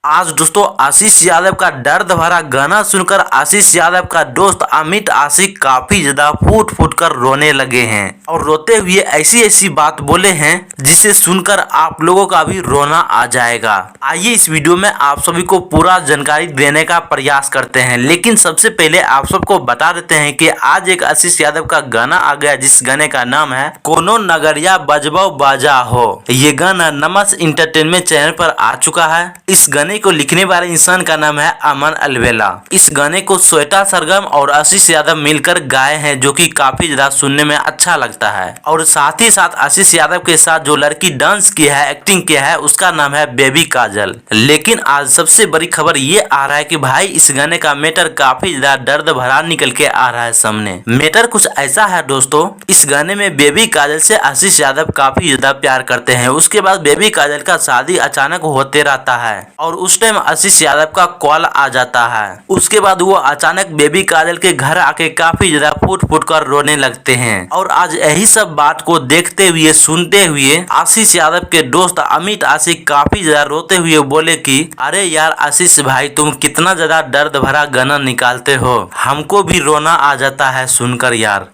आज दोस्तों आशीष यादव का दर्द भरा गाना सुनकर आशीष यादव का दोस्त अमित आशिक काफी ज्यादा फूट फूट कर रोने लगे हैं और रोते हुए ऐसी ऐसी बात बोले हैं जिसे सुनकर आप लोगों का भी रोना आ जाएगा। आइए इस वीडियो में आप सभी को पूरा जानकारी देने का प्रयास करते हैं, लेकिन सबसे पहले आप सबको बता देते हैं कि आज एक आशीष यादव का गाना आ गया जिस गाने का नाम है कोनो नगरिया बजबो बाजा हो। ये गाना नमस इंटरटेनमेंट चैनल पर आ चुका है। इस गाने को लिखने वाले इंसान का नाम है अमन अलवेला। इस गाने को श्वेता सरगम और आशीष यादव मिलकर गाए हैं, जो कि काफी ज्यादा सुनने में अच्छा लगता है। और साथ ही साथ आशीष यादव के साथ जो लड़की डांस की है, एक्टिंग किया है, उसका नाम है बेबी काजल। लेकिन आज सबसे बड़ी खबर ये आ रहा है कि भाई इस गाने का मैटर काफी ज्यादा दर्द भरा निकल के आ रहा है सामने। मैटर कुछ ऐसा है दोस्तों, इस गाने में बेबी काजल से आशीष यादव काफी ज्यादा प्यार करते हैं। उसके बाद बेबी काजल का शादी अचानक होते रहता है और उस टाइम आशीष यादव का कॉल आ जाता है। उसके बाद वो अचानक बेबी काजल के घर आके काफी ज्यादा फूट फूट कर रोने लगते हैं। और आज यही सब बात को देखते हुए सुनते हुए आशीष यादव के दोस्त अमित आशिक काफी ज्यादा रोते हुए बोले कि अरे यार आशीष भाई, तुम कितना ज्यादा दर्द भरा गाना निकालते हो, हमको भी रोना आ जाता है सुनकर यार।